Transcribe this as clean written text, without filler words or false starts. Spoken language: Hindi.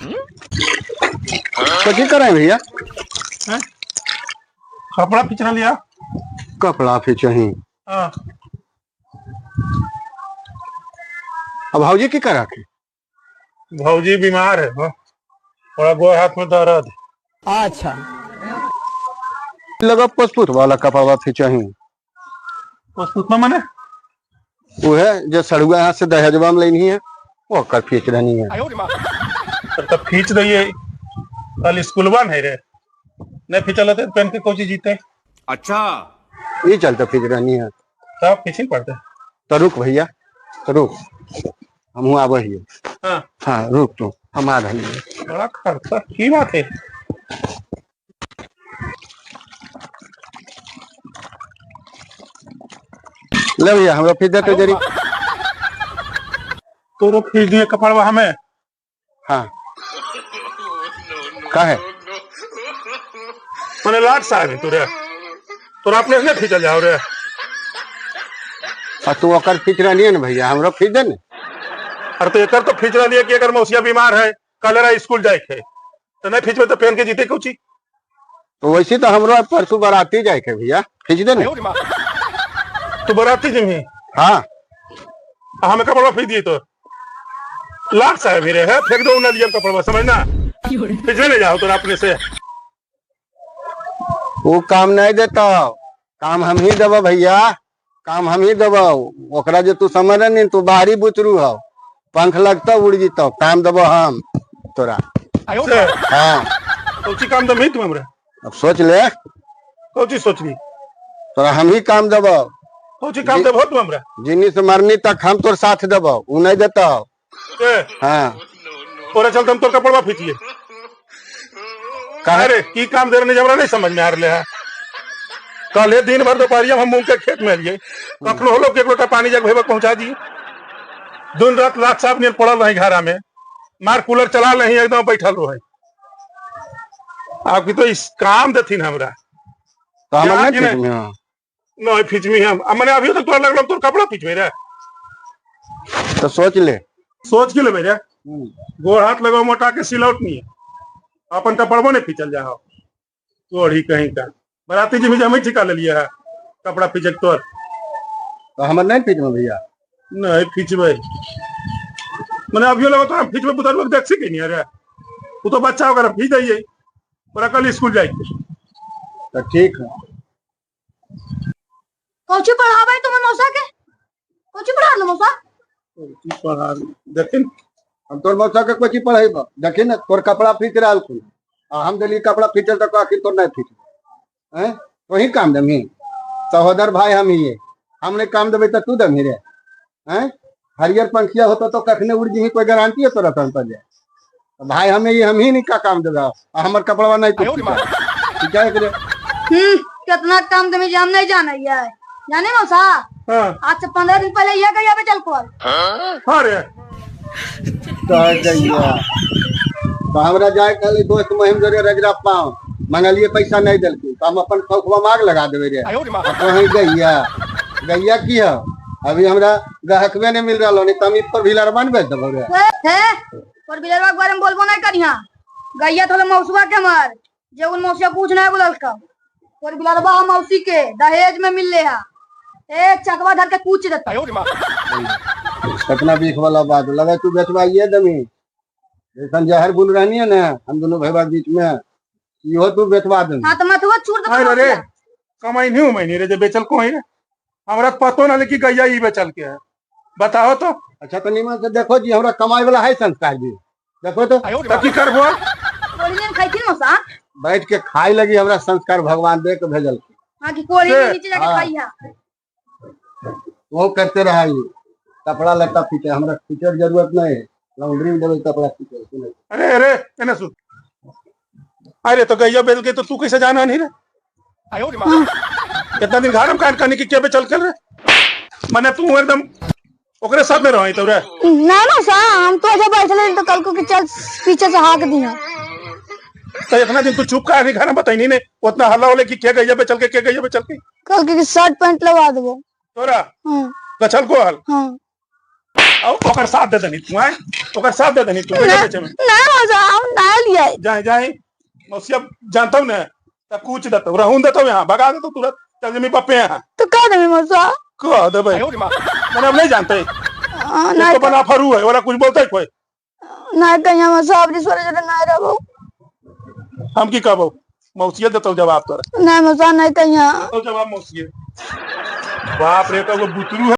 तो की करे भैया? कपड़ा खींचना लिया। कपड़ा खींचही। हाँ। अब भाजी की करा के? भौजी बीमार है थोड़ा गोड़ हाथ में दर्द। अच्छा लगा पसपुत वाला कपड़ा खींचही। पसपुत में मने वो है जो सड़ुआ हाथ से दहेजवा में लेनी है वो कर खींच रही है। तब खींच दिए। कल स्कूल है रे नहीं खींचल पेन के कोची जीते। अच्छा ये चलते खींच रही है तब खींच पड़ते। तो रुक भैया तो रुक हम आब ही। हाँ हाँ रुक तू हम आ रही है। बड़ा खर्चा की बात है। ले भैया हमरा फिर देते जरी। तो खींच दिए कपड़वा हमें। हाँ का है मैंने लाट साहब है तुरे तोरा अपने से खींचल जाओ रे। और तू ओकर खींच रही है ना भैया हमरा खींच दे ना। अरे तो एक तो खींच रही है कि अगर मौसिया बीमार है कल स्कूल जाए थे तो नहीं खींच में तो पेन के जीते कुछ। तो वैसे तो हमरा परसों बाराती जाए के भैया खींच दे ना। तू बराती जमी। हाँ हमें कपड़ा फेंक दिए तो लाट साहब मेरे है फेंक दो नदिया कपड़ा समझना खींचने ले जाओ तो अपने से। वो काम नहीं देता काम हम ही देव भैया काम हम ही देव ओकरा जो तू समझ नहीं तू बाहरी बुतरू हो पंख लगता उड़ जीता काम देव हम तोरा। हाँ कौची काम दम ही तुम हमरा। अब सोच ले कौची सोच ली तोरा हम ही काम देव कौची काम देबो तुम हमरा। जिनी से मरनी तक हम तोर साथ देव उ नहीं देता। हाँ और चल तुम तो कपड़ा खींचिए कहा रे की काम दे रहे जबरा नहीं समझ में आ रहे है। कल दिन भर दोपहरिया हम मूंग के खेत में लिए कखनो हो लोग एक लोटा पानी जग भेबक पहुंचा दिए। दिन रात लाख साहब ने पड़ल रही घरा में मार कूलर चला नहीं एकदम बैठल रहे। आपकी तो इस काम देथिन हमरा तो हम नहीं खींचमी हम मैंने अभी तक तो लगल तो कपड़ा खींचवे रे। तो सोच ले के ले मेरे गोड़ हाथ लगाओ मोटा के सिलौट नहीं है अपन कपड़बो नहीं खींचल जा तोड़ी कहीं का बराती जी में ठिका ले लिया है कपड़ा खींचक तोर। तो हम नहीं खींचबे भैया नहीं खींचबे मैंने अभी लगा तो खींचबे पुतर लोग देख सके नहीं अरे वो तो बच्चा वगैरह खींच जाइए और कल स्कूल जाइए। तो ठीक है कौची पढ़ावे तुम्हें मौसा के कौची पढ़ा लो मौसा पढ़ा देखिन हम तोर मौसा के कोची पढ़ाई देखी ना तोर कपड़ा खींच रहा कुल हम दिल्ली कपड़ा खींचल तो आखिर तोर नहीं खींच हैं तो ही काम दमी सहोदर भाई हम ही है हमने काम देवे तो तू दमी रे हैं हरियर पंखिया होता तो कखने उड़ जी कोई गारंटी है तोरा तन पर जाए भाई हमें ये हम ही नहीं का काम देगा हमार कपड़ा नहीं ठीक है करे। कितना काम दमी हम नहीं जाना है जाने मौसा। आज से 15 दिन पहले यह गया पे चल को अरे तो हमरा जाए कल दोस्त महिम जरे रजरप्पा मंगलिए पैसा नहीं दिल तो हम अपन खौखवा माग लगा देवे रे कहीं गैया गैया की है अभी हमरा ग्राहकवे नहीं मिल रहा नहीं तमी पर व्हीलर बन बेच देबो रे पर व्हीलरवा के बारे में बोलबो नहीं करिया गैया थोड़ा मौसवा के मार जे उन मौसिया पूछ नहीं बोलल का पर व्हीलरवा मौसी के दहेज में मिल ले है ए चकवा धर के कूच देता। कितना बीख वाला बात लगा तू बेचवाइए दमी जैसा जहर बुल रहनी है ना हम दोनों भाई बात बीच में यो तू बेचवा दे। हां तो मथुआ छूट दे अरे कमाई नहीं महीने रे जे बेचल को है रे हमरा पतो ना लेकिन गैया ई बेचल के है बताओ तो। अच्छा तो निमन से देखो जी हमरा कमाई वाला है संस्कार भी देखो तो की करबो कोलियन खाइथिन मौसा बैठ के खाई लगी हमरा संस्कार भगवान दे के भेजल। हां की कोली के नीचे जाके खाई है वो करते रहा ये कपड़ा लत्ता खींचे हमरा खींचे जरूरत नहीं है लॉन्ड्री में देवे कपड़ा खींचे। अरे अरे एने सुन अरे तो गैया बेच के तो तू कैसे जाना नहीं रे कितना दिन घर में काट करने की क्या पे चल कर रे मैंने तू एकदम ओकरे साथ में रही तो रे ना ना सा हम तो ऐसे बैठले तो कल को कि चल पीछे से हाक दिया तो इतना दिन तू चुप का नहीं घर में बताई नहीं उतना हल्ला होले कि क्या गैया पे चल के क्या गैया पे चल के कल के शर्ट पैंट लगा देबो तोरा गछल को हल हां और ओकर साथ दे देनी तू आए ओकर साथ दे देनी तू ना बेचे में ना मौसा हम ना लिया जाए जाए मौसिया जानता हूँ ना तब कुछ देता हूँ रहूं देता हूँ यहाँ भगा देता हूँ तुरंत चल जमी पप्पे यहाँ तो कह दे मौसा कह दे भाई मैंने अब नहीं जानते ना इसको बना फरू है वाला कुछ बोलता है कोई ना कहिया मौसा अब रिश्वत जरा ना रहो हम की कहबो मौसिया देता हूँ जवाब तोरा ना मौसा ना कहिया तो जवाब मौसिया बाप रे तो वो बुतरू है